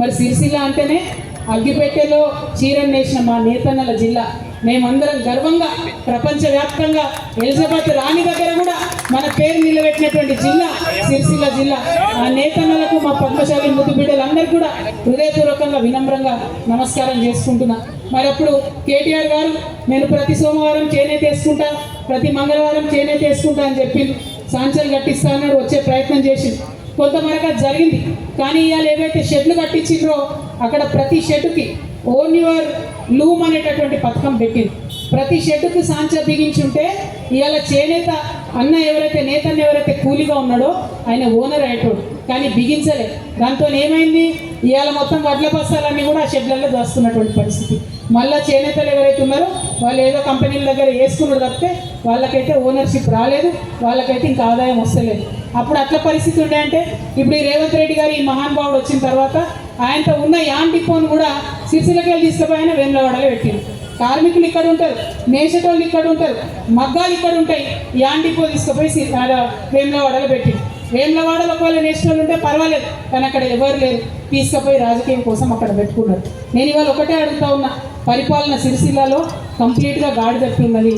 మరి సిరిసిల్ల అంటేనే అగ్గిపెట్టెలో చీరను నేసిన మా నేతన్నల జిల్లా. మేమందరం గర్వంగా ప్రపంచవ్యాప్తంగా ఎలిజబెత్ రాణి దగ్గర కూడా మన పేరు నిలబెట్టినటువంటి జిల్లా సిరిసిల్ల జిల్లా. ఆ నేతన్నలకు మా పద్మశాలి ముద్దు బిడ్డలందరికీ కూడా హృదయపూర్వకంగా వినమ్రంగా నమస్కారం చేసుకుంటున్నా. మరి అప్పుడు కేటీఆర్ గారు నేను ప్రతి సోమవారం చేనేత వేసుకుంటా, ప్రతి మంగళవారం చేనేత వేసుకుంటా అని చెప్పి సాంచలు కట్టిస్తా అన్నాడు. వచ్చే ప్రయత్నం చేసి కొంతవరకు అది జరిగింది. కానీ ఇవాళ ఏవైతే షెడ్లు కట్టించిండ్రో అక్కడ ప్రతి షెడ్కి ఓన్ యువర్ లూమ్ అనేటటువంటి పథకం పెట్టింది. ప్రతి షెడ్డుకు సాంచ బిగించుంటే ఇవాళ చేనేత అన్న ఎవరైతే నేతన్న ఎవరైతే కూలీగా ఉన్నాడో ఆయన ఓనర్ అయ్యేటోడు, కానీ బిగించలే. దాంతో ఏమైంది, ఇవాళ మొత్తం వడ్ల బస్తాలన్నీ కూడా ఆ షెడ్లలో దాస్తున్నటువంటి పరిస్థితి. మళ్ళీ చేనేతలు ఎవరైతే ఉన్నారో వాళ్ళు ఏదో కంపెనీల దగ్గర వేసుకున్నాడు తప్పితే వాళ్ళకైతే ఓనర్షిప్ రాలేదు, వాళ్ళకైతే ఇంకా ఆదాయం వస్తలేదు. అప్పుడు అట్లా పరిస్థితి ఉండే అంటే ఇప్పుడు ఈ రేవంత్ రెడ్డి గారు ఈ మహానుభావుడు వచ్చిన తర్వాత ఆయనతో ఉన్న యాన్ డిపోను కూడా సిరిసిల్లకి వెళ్ళి తీసుకుపోయి ఆయన వేములవాడలో పెట్టింది. కార్మికులు ఇక్కడ ఉంటారు, నేసేటోళ్ళు ఇక్కడ ఉంటారు, మగ్గాలు ఇక్కడ ఉంటాయి. యాన్ డిపో తీసుకుపోయి వేములవాడలో పెట్టింది. వేములవాడలో ఒకవేళ నేసేటోళ్ళు ఉంటే పర్వాలేదు, కానీ అక్కడ ఎవరు లేరు, తీసుకుపోయి రాజకీయం కోసం అక్కడ పెట్టుకున్నారు. నేను ఇవాళ ఒకటే అడుగుతా ఉన్నా, పరిపాలన సిరిసిల్లలో కంప్లీట్గా గాడి తప్పి ఉన్నది.